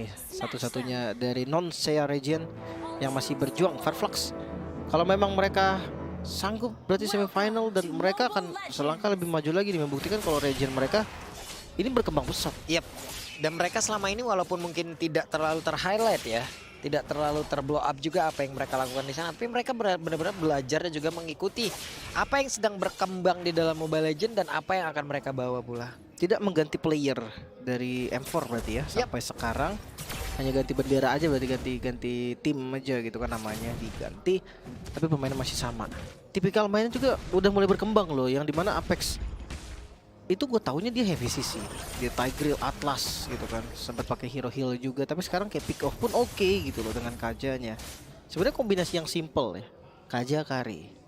Satu-satunya dari non-Sea region yang masih berjuang, Fireflux. Kalau memang mereka sanggup berarti semifinal dan mereka akan selangkah lebih maju lagi nih, membuktikan kalau region mereka ini berkembang pesat. Yep. Dan mereka selama ini walaupun mungkin tidak terlalu ter-highlight ya, tidak terlalu terblow up juga apa yang mereka lakukan di sana, tapi mereka benar-benar belajar dan juga mengikuti apa yang sedang berkembang di dalam Mobile Legends dan apa yang akan mereka bawa pula. Tidak mengganti player dari M4 berarti ya, sampai sekarang hanya ganti bendera aja, berarti ganti tim aja gitu kan, namanya diganti, tapi pemainnya masih sama. Tipikal mainnya juga udah mulai berkembang loh, yang dimana Apex itu gue taunya dia heavy CC, dia Tigreal Atlas gitu kan, sempat pakai hero heal juga, tapi sekarang kayak pick off pun oke gitu loh dengan Kajanya. Sebenarnya kombinasi yang simple ya, Kaja Kari.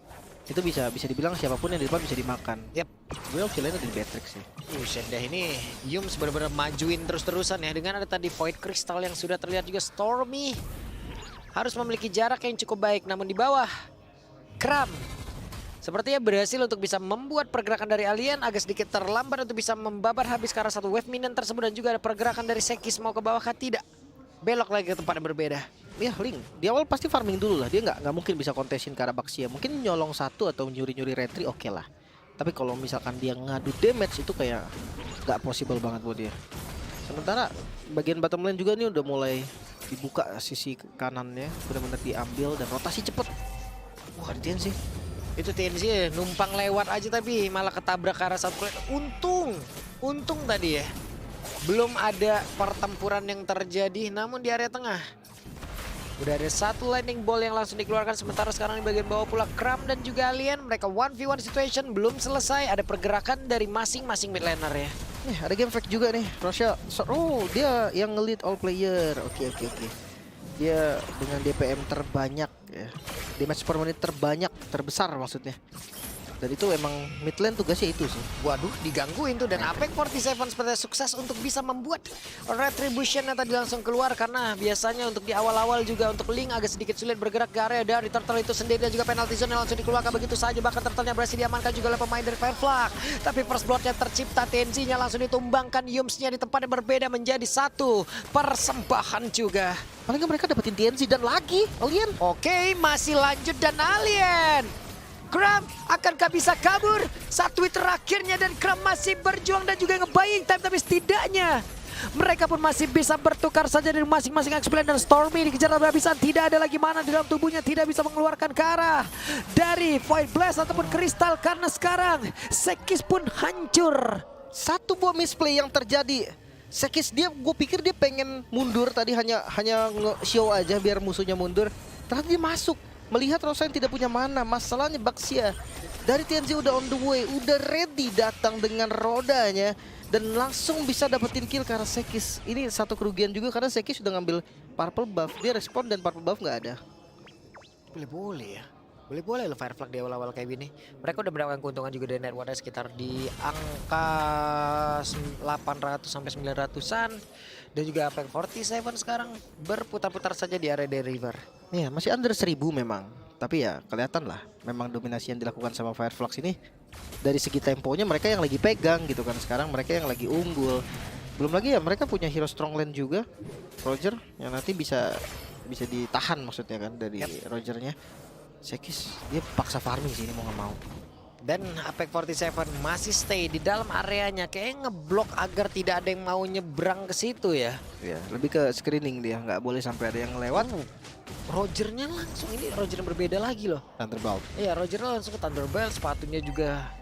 Itu bisa dibilang siapapun yang di depan bisa dimakan. Yep. Gue opsi lainnya dari Beatrix sih. Buset deh, ini Yums benar-benar majuin terus-terusan ya, dengan ada tadi Void Crystal yang sudah terlihat juga. Stormy harus memiliki jarak yang cukup baik, namun di bawah Kram sepertinya berhasil untuk bisa membuat pergerakan dari Alien agak sedikit terlambat untuk bisa membabat habis karena satu wave minion tersebut, dan juga ada pergerakan dari Sekis mau ke bawah kah? Tidak, belok lagi ke tempat yang berbeda. Ya Link, di awal pasti farming dulu lah, dia nggak mungkin bisa kontesin ke arah Baxia. Mungkin nyolong satu atau nyuri-nyuri retri oke lah. Tapi kalau misalkan dia ngadu damage itu kayak nggak possible banget buat dia. Sementara bagian bottom lane juga nih udah mulai dibuka sisi kanannya, benar-benar diambil dan rotasi cepet. Wah, ada sih. Itu TNC numpang lewat aja tapi malah ketabrak ke arah satu plate. Untung tadi ya, belum ada pertempuran yang terjadi, namun di area tengah udah ada satu lightning ball yang langsung dikeluarkan. Sementara sekarang di bagian bawah pula Kram dan juga Alien, mereka 1v1 situation belum selesai. Ada pergerakan dari masing-masing mid laner ya. Nih ada game fact juga nih, Rosha. Oh, dia yang nge-lead all player. Oke. Dia dengan DPM terbanyak ya, damage per menit terbanyak, terbesar maksudnya. Dan itu emang mid lane tugasnya itu sih. Waduh, digangguin tuh, dan Apex 47 sepertinya sukses untuk bisa membuat retribution yang tadi langsung keluar, karena biasanya untuk di awal-awal juga untuk Link agak sedikit sulit bergerak ke area dari Turtle itu sendiri, dan juga penalty zone yang langsung dikeluarkan begitu saja. Bahkan Turtle-nya berhasil diamankan juga oleh pemain dari Fireflux. Tapi first blood-nya tercipta, TNC-nya langsung ditumbangkan, Yums-nya di tempat yang berbeda menjadi satu persembahan juga. Paling mereka dapetin TNC dan lagi Alien. Oke, masih lanjut dan Alien. Kram akankah bisa kabur? Satu hit terakhirnya dan Kram masih berjuang dan juga nge-buying time, tapi setidaknya mereka pun masih bisa bertukar saja dari masing-masing X-Blade, dan Stormy dikejar habis-habisan. Tidak ada lagi mana di dalam tubuhnya, tidak bisa mengeluarkan ke arah dari Void Blast ataupun Kristal, karena sekarang Sekis pun hancur. Satu buah misplay yang terjadi. Sekis gue pikir dia pengen mundur tadi, hanya show aja biar musuhnya mundur. Ternyata dia masuk. Melihat Rosain tidak punya mana, masalahnya Baxia dari TNC udah on the way, udah ready datang dengan rodanya dan langsung bisa dapetin kill karena Sekis. Ini satu kerugian juga karena Sekis sudah ngambil purple buff, dia respon dan purple buff nggak ada. Boleh-boleh ya. Boleh-boleh lo Fireflux di awal-awal kayak gini. Mereka udah mendapatkan keuntungan juga dari net worth sekitar di angka 800 sampai 900-an. Dan juga Apex 47 sekarang berputar-putar saja di area dari river. Iya, masih under 1000 memang. Tapi ya kelihatan lah, memang dominasi yang dilakukan sama Fireflux ini dari segi temponya mereka yang lagi pegang gitu kan. Sekarang mereka yang lagi unggul. Belum lagi ya mereka punya hero strong lane juga, Roger, yang nanti bisa ditahan maksudnya kan dari Rogernya. Sekis dia paksa farming sih ini mau nggak mau. Dan Apex 47 masih stay di dalam areanya, kayak ngeblok agar tidak ada yang mau nyebrang ke situ ya. Ya, lebih ke screening dia, nggak boleh sampai ada yang lewat. Rogernya langsung, ini Roger yang berbeda lagi loh. Thunderbolt. Iya, Rogernya langsung ke Thunderbolt, sepatunya juga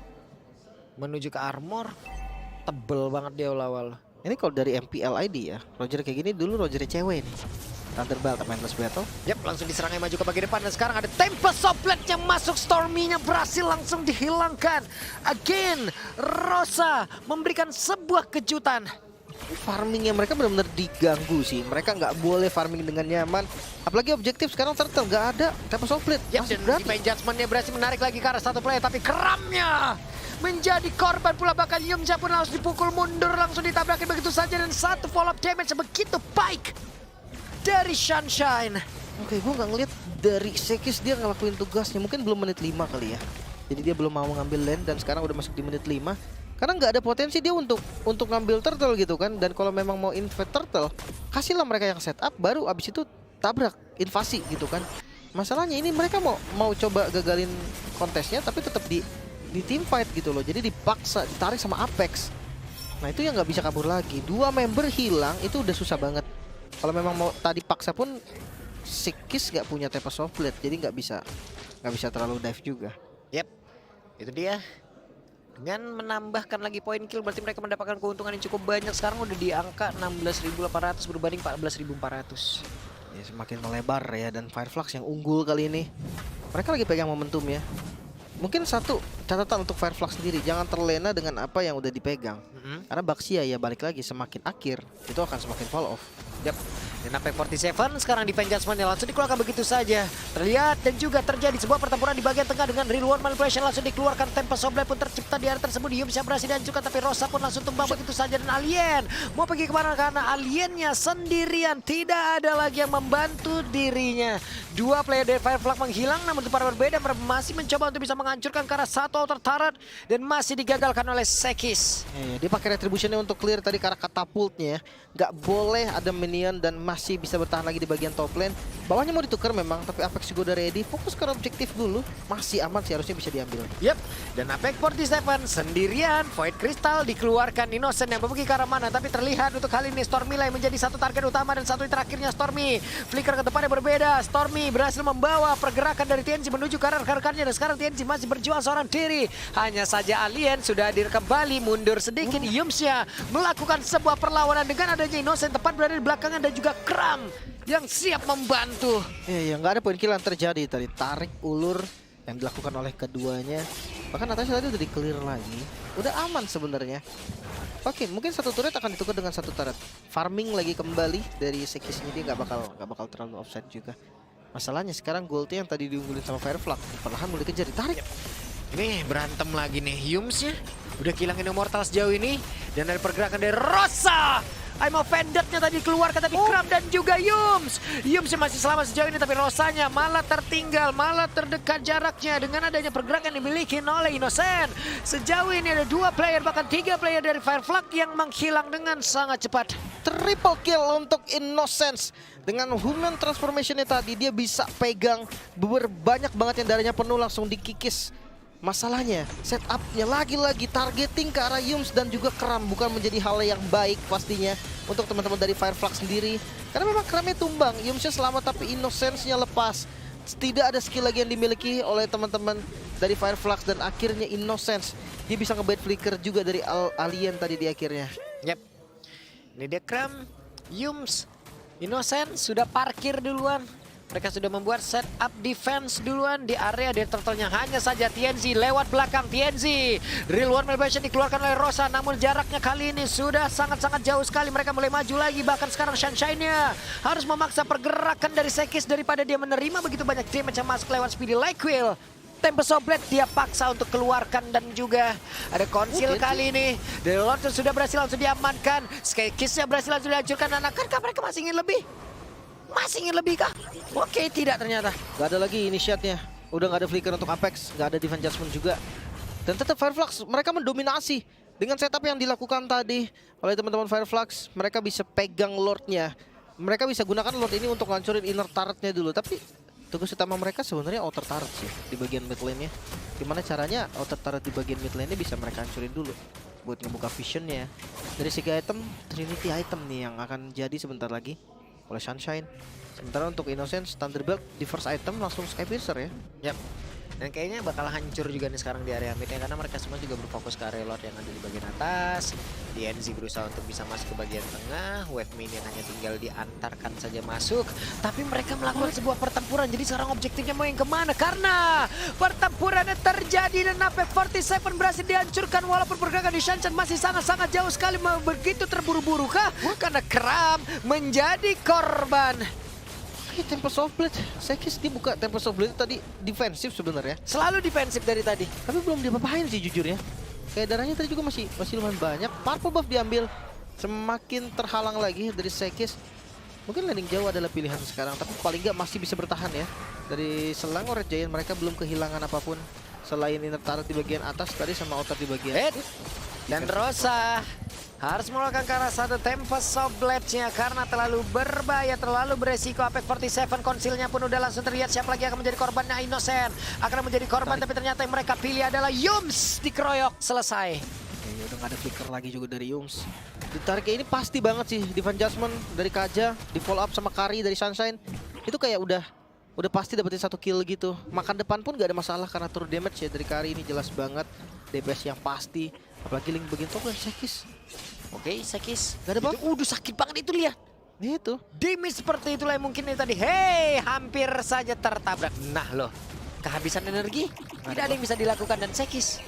menuju ke armor. Tebel banget dia awal-awal. Ini kalau dari MPL ID ya, Roger kayak gini dulu Rogernya cewek nih. Thunderbolt Mindless Battle. Yap, langsung diserangnya maju ke bagian depan, dan sekarang ada Tempest Soplet yang masuk. Stormy-nya berhasil langsung dihilangkan. Again, Rosa memberikan sebuah kejutan. Farmingnya mereka benar-benar diganggu sih. Mereka nggak boleh farming dengan nyaman. Apalagi objektif sekarang Turtle nggak ada. Tempest Soplet. Yap, dan Divine Judgment-nya berhasil menarik lagi ke arah satu player, tapi Kramnya menjadi korban pula. Bahkan Yumja pun harus dipukul mundur, langsung ditabrakin begitu saja, dan satu follow up damage begitu baik dari Sunshine. Oke, gue nggak ngeliat dari Sekis dia ngelakuin tugasnya. Mungkin belum menit 5 kali ya. Jadi dia belum mau ngambil lane dan sekarang udah masuk di menit 5. Karena nggak ada potensi dia untuk ngambil turtle gitu kan. Dan kalau memang mau invade turtle, kasihlah mereka yang setup, baru abis itu tabrak invasi gitu kan. Masalahnya ini mereka mau coba gagalin kontesnya, tapi tetap di team fight gitu loh. Jadi dipaksa ditarik sama Apex. Nah itu yang nggak bisa kabur lagi. 2 member hilang itu udah susah banget. Kalau memang mau tadi paksa pun Sekis nggak punya Tempest of Blade, jadi nggak bisa terlalu dive juga. Yep, itu dia. Dengan menambahkan lagi poin kill berarti mereka mendapatkan keuntungan yang cukup banyak. Sekarang udah di angka 16.800 berbanding 14.400. Ya semakin melebar ya, dan Fireflux yang unggul kali ini. Mereka lagi pegang momentum ya. Mungkin satu catatan untuk Fireflux sendiri, jangan terlena dengan apa yang udah dipegang. Karena Baxia ya balik lagi, semakin akhir itu akan semakin fall off. Yep. Dan Apex 47 sekarang defense judgment langsung dikeluarkan begitu saja. Terlihat dan juga terjadi sebuah pertempuran di bagian tengah dengan Real World Manipulation langsung dikeluarkan. Tempest of Blade pun tercipta di area tersebut. Yum siap berhasil dihancurkan, tapi Rosa pun langsung tumbang begitu saja. Dan Alien mau pergi kemana karena aliennya sendirian, tidak ada lagi yang membantu dirinya. 2 player dari Fireflux menghilang, namun itu para berbeda. Mereka masih mencoba untuk bisa menghancurkan karena 1 outer turret dan masih digagalkan oleh Sekis. Dia pakai retributionnya untuk clear tadi karena katapultnya ya. Nggak boleh ada minion dan masih bisa bertahan lagi di bagian top lane. Bawahnya mau ditukar memang, tapi Apex juga udah ready. Fokus ke objektif dulu, masih aman sih, harusnya bisa diambil. Yep, dan Apex 47 sendirian. Void Crystal dikeluarkan, Innocent yang pergi ke arah mana, tapi terlihat untuk kali ini Stormy lah yang menjadi satu target utama dan satu terakhirnya Stormy. Flicker ke depannya berbeda, Stormy berhasil membawa pergerakan dari TNC menuju ke arah rekan-rekannya, dan sekarang TNC masih berjuang seorang diri. Hanya saja Alien sudah hadir kembali, mundur sedikit. Yumsya melakukan sebuah perlawanan dengan adanya Innocent tepat berada di belakangan dan juga Kram yang siap membantu. Iya, nggak ada poin kill yang terjadi tadi. Tarik ulur yang dilakukan oleh keduanya. Bahkan Natasha tadi udah di-clear lagi. Udah aman sebenarnya. Oke, mungkin satu turret akan ditukar dengan satu turret. Farming lagi kembali dari Sekis ini, dia nggak bakal terlalu offside juga. Masalahnya sekarang goldnya yang tadi diunggulin sama Fireflux perlahan mulai dikejar, ditarik. Nih berantem lagi nih Yumsnya. Udah kehilangan Immortal sejauh ini. Dan ada pergerakan dari Rosa. I'm offended-nya tadi keluarkan, tapi Kram dan juga Yums. Yums masih selamat sejauh ini, tapi Rosanya malah tertinggal, malah terdekat jaraknya dengan adanya pergerakan yang dimiliki oleh Innocent. Sejauh ini ada 2 player, bahkan 3 player dari Fireflux yang menghilang dengan sangat cepat. Triple kill untuk Innocence. Dengan human transformation-nya tadi, dia bisa pegang banyak banget yang darahnya penuh langsung dikikis. Masalahnya, setupnya lagi-lagi targeting ke arah Yums dan juga Kram bukan menjadi hal yang baik pastinya untuk teman-teman dari Fireflux sendiri. Karena memang Kramnya tumbang, Yumsnya selamat tapi Innocence-nya lepas. Tidak ada skill lagi yang dimiliki oleh teman-teman dari Fireflux dan akhirnya Innocence. Dia bisa ngebait flicker juga dari Alien tadi di akhirnya. Yep. Ini dia Kram, Yums, Innocent sudah parkir duluan. Mereka sudah membuat setup defense duluan di area dari turtle-nya. Hanya saja TNC lewat belakang. TNC Real World Manipulation dikeluarkan oleh Rosa, namun jaraknya kali ini sudah sangat-sangat jauh sekali. Mereka mulai maju lagi, bahkan sekarang Sunshine-nya harus memaksa pergerakan dari Sekis daripada dia menerima begitu banyak damage yang masuk lewat Speedy Like Will. Tempest of Blade dia paksa untuk keluarkan, dan juga ada konsil kali ini. The Lord sudah berhasil langsung diamankan. Sekisnya berhasil langsung dihancurkan, dan akankah mereka masih ingin lebih? Masih ingin lebih kah? Oke, tidak ternyata. Gak ada lagi initiate-nya. Udah gak ada flicker untuk Apex, gak ada defense judgment juga. Dan tetap Fireflux, mereka mendominasi. Dengan setup yang dilakukan tadi oleh teman-teman Fireflux, mereka bisa pegang Lord-nya. Mereka bisa gunakan Lord ini untuk ngancurin inner turret-nya dulu. Tapi tugas utama mereka sebenarnya outer turret sih di bagian mid lane-nya. Gimana caranya outer turret di bagian mid lane-nya bisa mereka hancurin dulu buat ngebuka vision-nya. Dari segi item, Trinity item nih yang akan jadi sebentar lagi oleh Sunshine. Sementara untuk Innocence, Thunderbolt di first item langsung Skypiercer ya. Yap. Dan kayaknya bakal hancur juga nih sekarang di area mid ya, karena mereka semua juga berfokus ke area Lord yang ada di bagian atas. DNZ berusaha untuk bisa masuk ke bagian tengah. Wave minion hanya tinggal diantarkan saja masuk. Tapi mereka melakukan sebuah pertempuran. Jadi sekarang objektifnya mau yang kemana? Karena pertempurannya terjadi dan Apex 47 berhasil dihancurkan. Walaupun pergerakan di Shanshan masih sangat-sangat jauh sekali. Begitu terburu-buru kah? Karena Kram menjadi korban. Tempest of Blade, Sekis dibuka Tempest of Blade tadi defensif sebenarnya. Selalu defensif dari tadi. Tapi belum diapa-apain sih jujur ya. Kayak darahnya tadi juga masih lumayan banyak. Purple buff diambil, semakin terhalang lagi dari Sekis. Mungkin landing jauh adalah pilihan sekarang, tapi paling nggak masih bisa bertahan ya. Dari Selang Red Giant mereka belum kehilangan apapun. Selain inner turret di bagian atas tadi sama outer di bagian Hit. Dan Rosa harus melakukan ke arah satu Tempest of Blades-nya karena terlalu berbahaya, terlalu beresiko. Apex 47 konsilnya pun udah langsung terlihat siapa lagi akan menjadi korbannya. Innocent akan menjadi korban, tapi ternyata yang mereka pilih adalah Yums. Dikeroyok, selesai. Oke, udah nggak ada flicker lagi juga dari Yums. Ditarik kayak ini pasti banget sih. Divine Judgment dari Kaja, di follow up sama Kari dari Sunshine. Itu kayak udah pasti dapetin 1 kill gitu. Makan depan pun gak ada masalah karena true damage ya dari Kari ini jelas banget. DPS yang pasti. Apalagi link bagian top dan Sekis. Oke, Sekis. Gak ada bang. Udah sakit banget itu, lihat. Itu. Damage seperti itulah yang mungkin ini tadi. Hey, hampir saja tertabrak. Nah loh, kehabisan energi. Tidak ada yang bisa dilakukan dan Sekis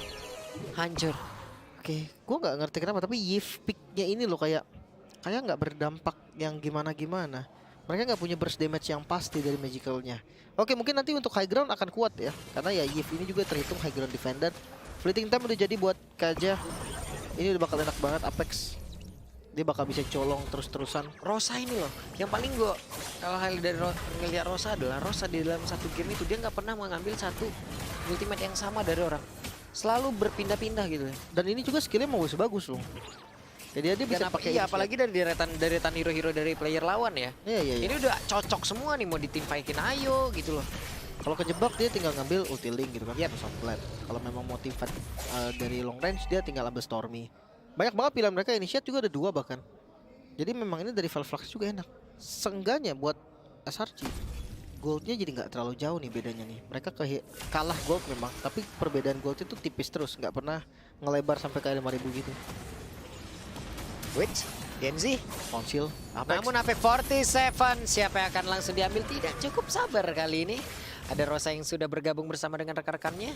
hancur. Oke, gue nggak ngerti kenapa tapi Yif pick-nya ini loh kayak nggak berdampak yang gimana-gimana. Mereka nggak punya burst damage yang pasti dari magicalnya. Oke, mungkin nanti untuk high ground akan kuat ya, karena ya Yif ini juga terhitung high ground defender. Fleeting time udah jadi buat Kaja. Ini udah bakal enak banget Apex. Dia bakal bisa colong terus-terusan. Rosa ini loh, yang paling gue kalau hal dari ngelihat Rosa adalah Rosa di dalam satu game itu dia nggak pernah mengambil satu ultimate yang sama dari orang. Selalu berpindah-pindah gitu ya. Dan ini juga skillnya mau bagus loh. Jadi dia bisa pakai iya, apalagi dari deretan hero-hero dari player lawan ya. Iya. Ini udah cocok semua nih mau di team fightin ayo gitu loh. Kalau kejebak dia tinggal ngambil ulti link gitu kan. Iya, Blade. Kalau memang mau team fight dari long range dia tinggal ambil Stormy. Banyak banget pilihan mereka, initiate juga ada 2 bahkan. Jadi memang ini dari Velflux juga enak. Seenggaknya buat SRG goldnya jadi nggak terlalu jauh nih bedanya nih. Mereka kalah gold memang, tapi perbedaan gold itu tipis terus, nggak pernah ngelebar sampai ke 5.000 gitu. Which Genzi Konsil, Apex. namun Apex 47 siapa yang akan langsung diambil? Tidak cukup sabar kali ini. Ada Rosa yang sudah bergabung bersama dengan rekan-rekannya.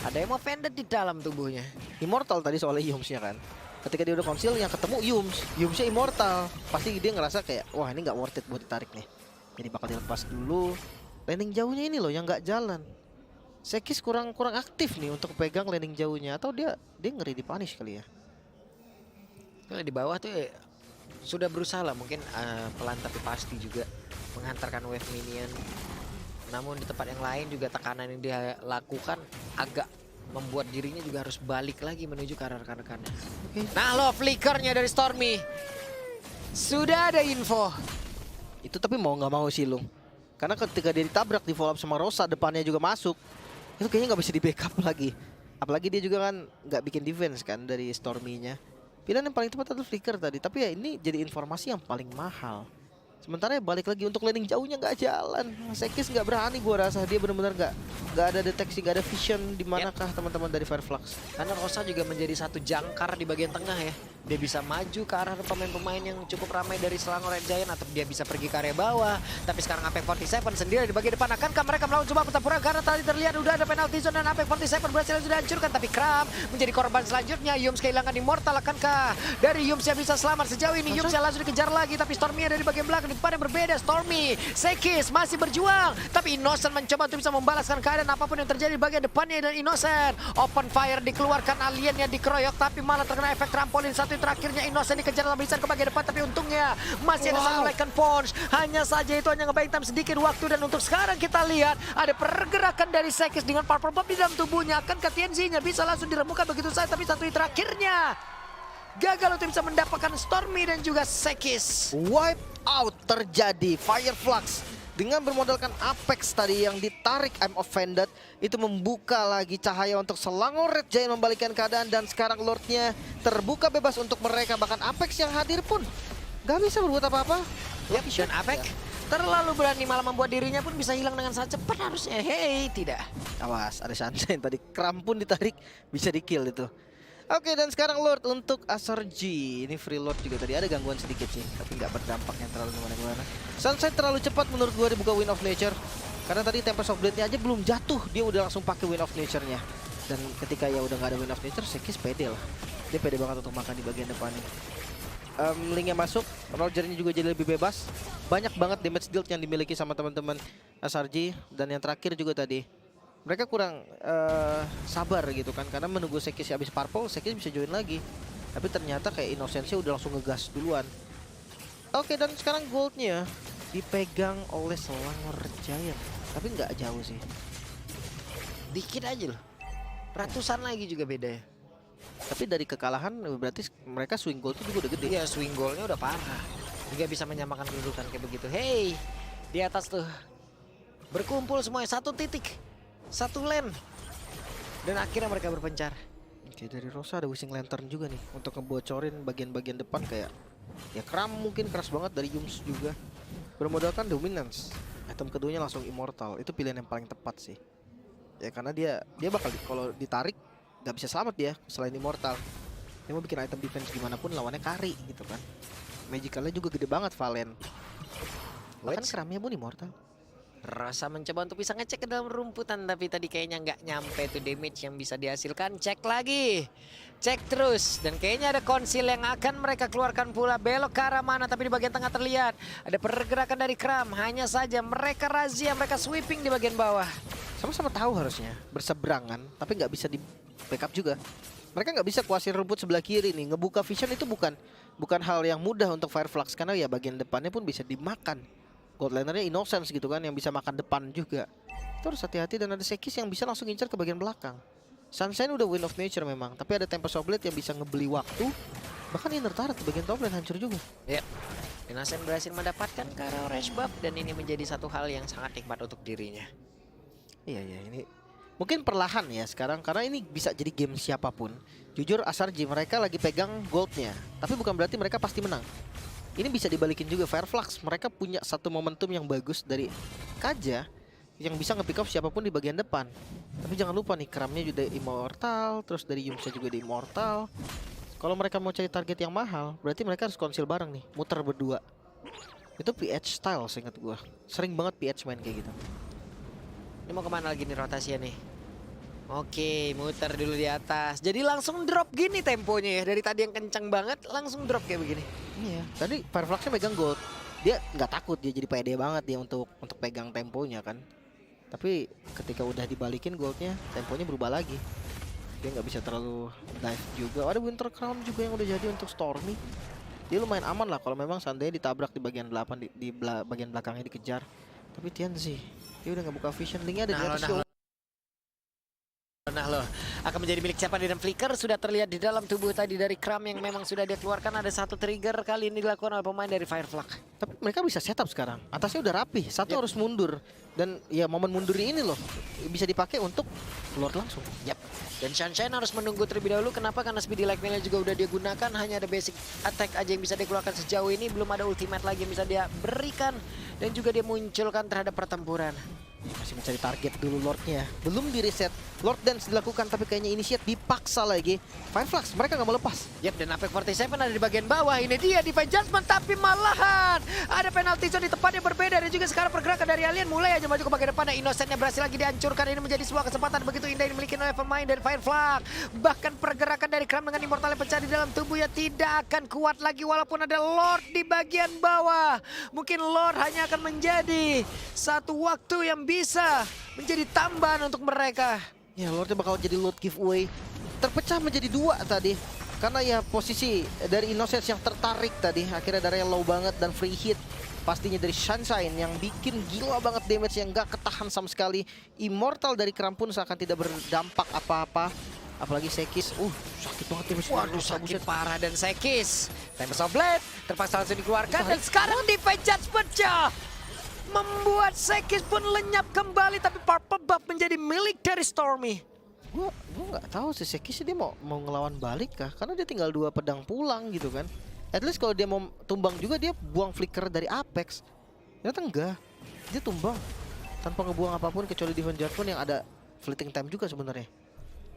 Ada yang offended di dalam tubuhnya. Immortal tadi soalnya Yumsnya kan. Ketika dia udah konsil yang ketemu Yumsnya immortal. Pasti dia ngerasa kayak wah ini nggak worth it buat ditarik nih. Jadi bakal dilepas dulu. Landing jauhnya ini loh yang nggak jalan. Sekis kurang aktif nih untuk pegang landing jauhnya, atau dia ngeri di punish kali ya. Kalau di bawah tuh sudah berusaha lah mungkin pelan tapi pasti juga menghantarkan wave minion. Namun di tempat yang lain juga tekanan yang dia lakukan agak membuat dirinya juga harus balik lagi menuju ke arah rekan-rekannya. Nah lo flickernya dari Stormy. Sudah ada info. Itu tapi mau nggak mau sih Lung. Karena ketika dia ditabrak di follow up sama Rosa, depannya juga masuk. Itu kayaknya nggak bisa di backup lagi. Apalagi dia juga kan nggak bikin defense kan dari Stormy-nya. Pilihan yang paling tepat adalah flicker tadi. Tapi ya ini jadi informasi yang paling mahal. Sementara ya balik lagi untuk landing jauhnya nggak jalan. Sekis nggak berani gua rasa, dia benar-benar nggak ada deteksi, nggak ada vision di manakah teman-teman dari Fireflux. Karena Rosa juga menjadi satu jangkar di bagian tengah ya. Dia bisa maju ke arah pemain-pemain yang cukup ramai dari Selangor Red Giant, atau dia bisa pergi ke area bawah. Tapi sekarang Apex 47 sendiri di bagian depan. Akankah mereka melawan coba pertempuran? Karena tadi terlihat udah ada penalti zone dan Apex 47 berhasil sudah hancurkan. Tapi Kram menjadi korban selanjutnya. Yums kehilangan Immortal. Akankah dari Yums yang bisa selamat sejauh ini? Yums yang langsung dikejar lagi, tapi Stormy ada di bagian belakang. Di depan yang berbeda, Stormy, Sekis masih berjuang. Tapi Innocent mencoba untuk bisa membalaskan keadaan apapun yang terjadi di bagian depannya. Dan Innocent open fire dikeluarkan, aliennya dikeroyok, tapi malah terkena efek trampolin. Satu terakhirnya Innocent dikejar dalam barisan ke bagian depan, tapi untungnya masih ada satu Lycan Punch. Hanya saja itu hanya ngebayang time sedikit waktu. Dan untuk sekarang kita lihat ada pergerakan dari Sekis dengan power bomb di dalam tubuhnya. Akankah TNZ-nya bisa langsung diremukkan begitu saja? Tapi satu terakhirnya gagal untuk bisa mendapatkan Stormy dan juga Sekis. Wipe out terjadi. Fireflux dengan bermodalkan Apex tadi yang ditarik I'm offended, itu membuka lagi cahaya untuk Selangor Red Giant membalikkan keadaan. Dan sekarang Lordnya terbuka bebas untuk mereka. Bahkan Apex yang hadir pun gak bisa berbuat apa-apa. Dan Apex terlalu berani, malah membuat dirinya pun bisa hilang dengan sangat cepat harusnya. Hey, tidak. Awas, ada Sunshine tadi. Kram pun ditarik, bisa di-kill itu. Oke, dan sekarang Lord untuk SRG. Ini free Lord juga tadi ada gangguan sedikit sih, tapi nggak berdampak yang terlalu gimana-gimana. Sunshine terlalu cepat menurut gua dibuka Wind of Nature. Karena tadi Tempest of Blade-nya aja belum jatuh, dia udah langsung pakai Wind of Nature-nya. Dan ketika ya udah nggak ada Wind of Nature, Sekis pede lah. Dia pede banget untuk makan di bagian depan nih. Linknya masuk, Roger-nya juga jadi lebih bebas. Banyak banget damage dealt yang dimiliki sama teman-teman SRG. Dan yang terakhir juga tadi, mereka kurang sabar gitu kan, karena menunggu Sekis habis purple, Sekis bisa join lagi. Tapi ternyata kayak Innocence udah langsung ngegas duluan. Oke, dan sekarang goldnya dipegang oleh Selangor Giant. Tapi nggak jauh sih. Dikit aja loh. Ratusan lagi juga beda ya. Tapi dari kekalahan berarti mereka swing goal itu juga udah gede. Iya, swing goalnya udah parah. Juga bisa menyamakan kedudukan kayak begitu. Hey, di atas tuh berkumpul semuanya satu titik, satu lane, dan akhirnya mereka berpencar. Oke, dari Rosa ada Wishing Lantern juga nih untuk ngebocorin bagian-bagian depan kayak ya Kram mungkin keras banget dari Yums juga. Bermodalkan Dominance. Item keduanya langsung Immortal. Itu pilihan yang paling tepat sih. Ya karena dia bakal kalau ditarik nggak bisa selamat dia selain Immortal. Dia mau bikin item defense gimana pun lawannya carry gitu kan. Magicalnya juga gede banget Valen. Bahkan Kramnya pun Immortal. Rasa mencoba untuk bisa ngecek ke dalam rumputan, tapi tadi kayaknya nggak nyampe tuh damage yang bisa dihasilkan. Cek lagi, cek terus, dan kayaknya ada konsil yang akan mereka keluarkan pula. Belok ke arah mana, tapi di bagian tengah terlihat ada pergerakan dari Kram. Hanya saja mereka razia, mereka sweeping di bagian bawah. Sama-sama tahu harusnya berseberangan, tapi nggak bisa di backup juga. Mereka nggak bisa kuasain rumput sebelah kiri nih. Ngebuka vision itu bukan hal yang mudah untuk Fireflux karena ya bagian depannya pun bisa dimakan. Gold Lanernya Innocence gitu kan yang bisa makan depan juga. Itu harus hati-hati dan ada Sekis yang bisa langsung incar ke bagian belakang. Sunshine udah Wind of Nature memang, tapi ada Tempest of Blade yang bisa ngebeli waktu. Bahkan Inner Turret di bagian top lane hancur juga. Ya, Innocent berhasil mendapatkan Kara Orange Buff dan ini menjadi satu hal yang sangat nikmat untuk dirinya. Iya ini mungkin perlahan ya sekarang karena ini bisa jadi game siapapun. Jujur SRG mereka lagi pegang goldnya, tapi bukan berarti mereka pasti menang. Ini bisa dibalikin juga Fireflux. Mereka punya satu momentum yang bagus dari Kaja yang bisa nge-pick off siapapun di bagian depan. Tapi jangan lupa nih Kramnya juga Immortal, terus dari Yumsa juga di Immortal. Kalau mereka mau cari target yang mahal, berarti mereka harus konsil bareng nih, muter berdua. Itu PH style seingat gua. Sering banget PH main kayak gitu. Ini mau kemana lagi nih rotasinya nih? Oke, muter dulu di atas. Jadi langsung drop gini temponya ya. Dari tadi yang kencang banget, langsung drop kayak begini. Iya, tadi Firefluxnya megang gold. Dia nggak takut, dia jadi pede banget dia untuk pegang temponya kan. Tapi ketika udah dibalikin goldnya, temponya berubah lagi. Dia nggak bisa terlalu dive juga. Ada Winter Crown juga yang udah jadi untuk Stormy. Dia lumayan aman lah kalau memang seandainya ditabrak di bagian 8 di bagian belakangnya dikejar. Tapi Tianzi, dia udah nggak buka vision, linknya ada di atas. Nah loh, akan menjadi milik siapa dan Flicker sudah terlihat di dalam tubuh tadi dari Kram yang memang sudah dia keluarkan. Ada satu trigger kali ini dilakukan oleh pemain dari Fireflux. Tapi mereka bisa setup sekarang. Atasnya udah rapi, satu harus mundur. Dan ya momen mundur ini loh bisa dipakai untuk keluar langsung. Yap. Dan Sunshine harus menunggu terlebih dahulu. Kenapa? Karena speedy like melee juga udah dia gunakan. Hanya ada basic attack aja yang bisa dia keluarkan sejauh ini. Belum ada ultimate lagi yang bisa dia berikan. Dan juga dia munculkan terhadap pertempuran. Masih mencari target dulu Lordnya. Belum di reset. Lord Dance dilakukan tapi kayaknya initiate dipaksa lagi. Fireflux mereka nggak mau lepas. Yap, dan Apex 47 ada di bagian bawah. Ini dia Divine Judgment, tapi malahan ada penalty zone di tempat yang berbeda. Dan juga sekarang pergerakan dari Alien mulai aja maju ke bagian depan. Nah, Innocentnya berhasil lagi dihancurkan. Ini menjadi sebuah kesempatan begitu indah yang dimiliki oleh pemain dari Fireflux. Bahkan pergerakan dari Kram dengan Immortal yang pecah di dalam tubuhnya tidak akan kuat lagi walaupun ada Lord di bagian bawah. Mungkin Lord hanya akan menjadi satu waktu yang bisa menjadi tambahan untuk mereka. Ya Lordnya bakal jadi load giveaway. Terpecah menjadi dua tadi. Karena ya posisi dari Innocence yang tertarik tadi. Akhirnya ada low banget dan free hit. Pastinya dari Sunshine yang bikin gila banget damage yang gak ketahan sama sekali. Immortal dari Kram pun seakan tidak berdampak apa-apa. Apalagi Sekis, sakit banget damage. Waduh, sakit parah dan Sekis. Tempest of Blade terpaksa langsung dikeluarkan. Dan sekarang Divine Judgment pecah. Membuat Sekis pun lenyap kembali, tapi Purple Buff menjadi milik dari Stormy. Gua nggak tahu sih Sekis dia mau ngelawan balik kah? Karena dia tinggal 2 pedang pulang gitu kan. At least kalau dia mau tumbang juga dia buang flicker dari Apex. Ternyata enggak. Dia tumbang tanpa ngebuang apapun kecuali Divine Judgment yang ada fleeting time juga sebenarnya.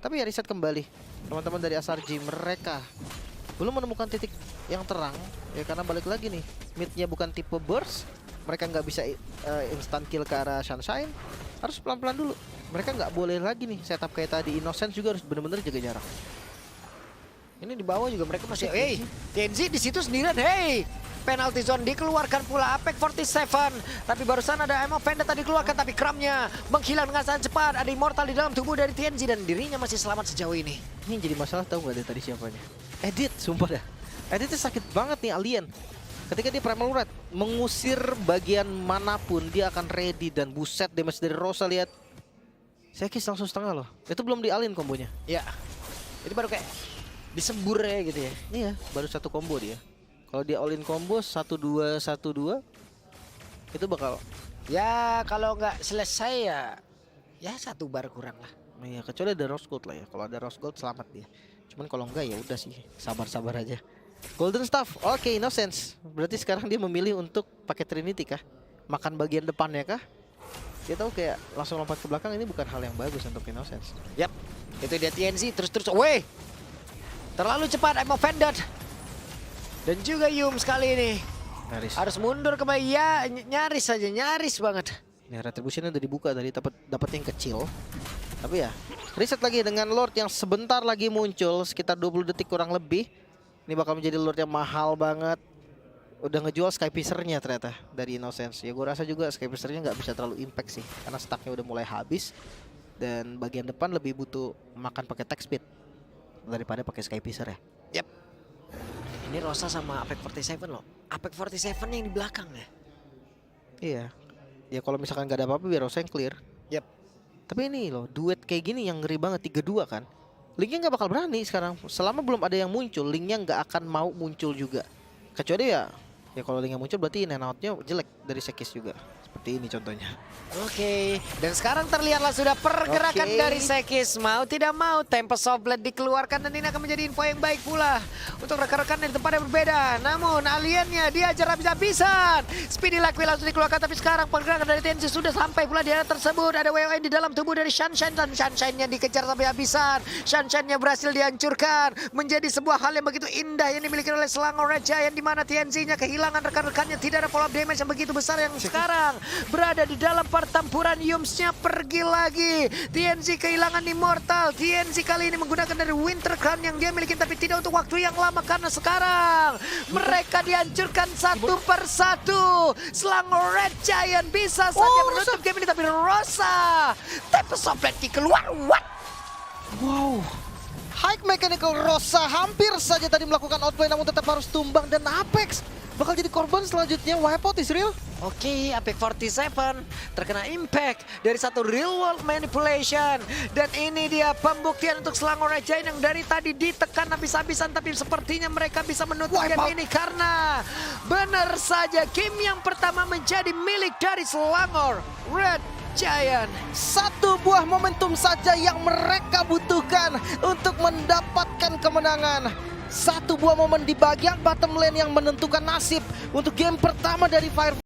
Tapi ya reset kembali. Teman-teman dari SRG mereka belum menemukan titik yang terang ya karena balik lagi nih. Midnya bukan tipe burst. Mereka nggak bisa instant kill ke arah Sunshine. Harus pelan-pelan dulu. Mereka nggak boleh lagi nih setup kayak tadi. Innocence juga harus bener-bener jaga jarak. Ini di bawah juga mereka masih. Hey, TNZ di situ sendirian. Hey, penalty zone dikeluarkan pula Apex 47. Tapi barusan ada Ammo Vendetta tadi dikeluarkan, tapi Kramnya menghilang dengan sangat cepat. Ada Immortal di dalam tubuh dari TNZ dan dirinya masih selamat sejauh ini. Ini jadi masalah, tahu nggak dari tadi siapanya? Edit, sumpah dah. Editnya sakit banget nih Alien. Ketika dia Primal Red mengusir bagian manapun dia akan ready dan buset damage dari Rosa lihat. Sekis langsung setengah loh. Itu belum dialin kombonya. Ya. Itu baru kayak disembur ya gitu ya. Iya, baru satu combo dia. Kalau dia all in combo 1-2 1-2 itu bakal Ya kalau nggak selesai ya 1 bar kurang lah. ya kecuali ada Rose Gold lah ya. Kalau ada Rose Gold selamat dia. Cuman kalau enggak ya udah sih, sabar-sabar aja. Golden Staff. Oke, Innocence. Berarti sekarang dia memilih untuk pakai Trinity kah? Makan bagian depannya kah? Dia tahu kayak langsung lompat ke belakang ini bukan hal yang bagus untuk Innocence. Yap. Itu dia TNC terus weh. Terlalu cepat I'm offended. Dan juga Yum sekali ini Nyaris. harus mundur kembali ya, nyaris saja, nyaris banget. Ini Retribution udah dibuka tadi, dapat yang kecil. Tapi ya, reset lagi dengan Lord yang sebentar lagi muncul, sekitar 20 detik kurang lebih. Ini bakal menjadi Lord yang mahal banget. Udah ngejual Skypiercer-nya ternyata dari Innocence. Ya gue rasa juga Skypiercer-nya nggak bisa terlalu impact sih, karena stacknya udah mulai habis. Dan bagian depan lebih butuh makan pakai tech speed daripada pakai Skypiercer ya. Yap. Ini Rosa sama Apex 47 loh. Apex 47 yang di belakang ya. Iya. Ya kalau misalkan nggak ada apa-apa biar Rosa yang clear. Yap. Tapi ini loh, duet kayak gini yang ngeri banget 3-2 kan. Linknya nggak bakal berani sekarang. Selama belum ada yang muncul, Linknya nggak akan mau muncul juga. Kecuali ya kalau Linknya muncul berarti in and out-nya jelek dari Sekis juga. Seperti ini contohnya. Oke, dan sekarang terlihatlah sudah pergerakan dari Sekis. Mau tidak mau Tempest of Blood dikeluarkan dan ini akan menjadi info yang baik pula untuk rekan-rekan di tempat yang berbeda. Namun aliennya diajar habis-habisan. Speedy Lucky langsung dikeluarkan, tapi sekarang pergerakan dari TNC sudah sampai pula di area tersebut. Ada WON di dalam tubuh dari Sunshine dan Sunshine-nya dikejar sampai habisan. Sunshine-nya berhasil dihancurkan menjadi sebuah hal yang begitu indah yang dimiliki oleh Selangor Red Giant, di mana TNC-nya kehilangan rekan-rekannya, tidak ada follow up damage yang begitu besar yang sekarang berada di dalam pertempuran. Yumsnya pergi lagi. TNC kehilangan Immortal. TNC kali ini menggunakan dari Winter Crown yang dia miliki, tapi tidak untuk waktu yang lama karena sekarang mereka dihancurkan satu persatu. Selangor Red Giant bisa saja menutup game ini, tapi Rosa Tempest of Blood keluar. What? Wow. High Mechanical Rosa hampir saja tadi melakukan outplay namun tetap harus tumbang, dan Apex bakal jadi korban selanjutnya. Wipeout is real. Oke, Apex 47 terkena impact dari satu real world manipulation. Dan ini dia pembuktian untuk Selangor Red Giant yang dari tadi ditekan habis-habisan, tapi sepertinya mereka bisa menutup game ini karena benar saja game yang pertama menjadi milik dari Selangor Red Giant. Satu buah momentum saja yang mereka butuhkan untuk mendapatkan kemenangan. Satu buah momen di bagian bottom lane yang menentukan nasib untuk game pertama dari Fire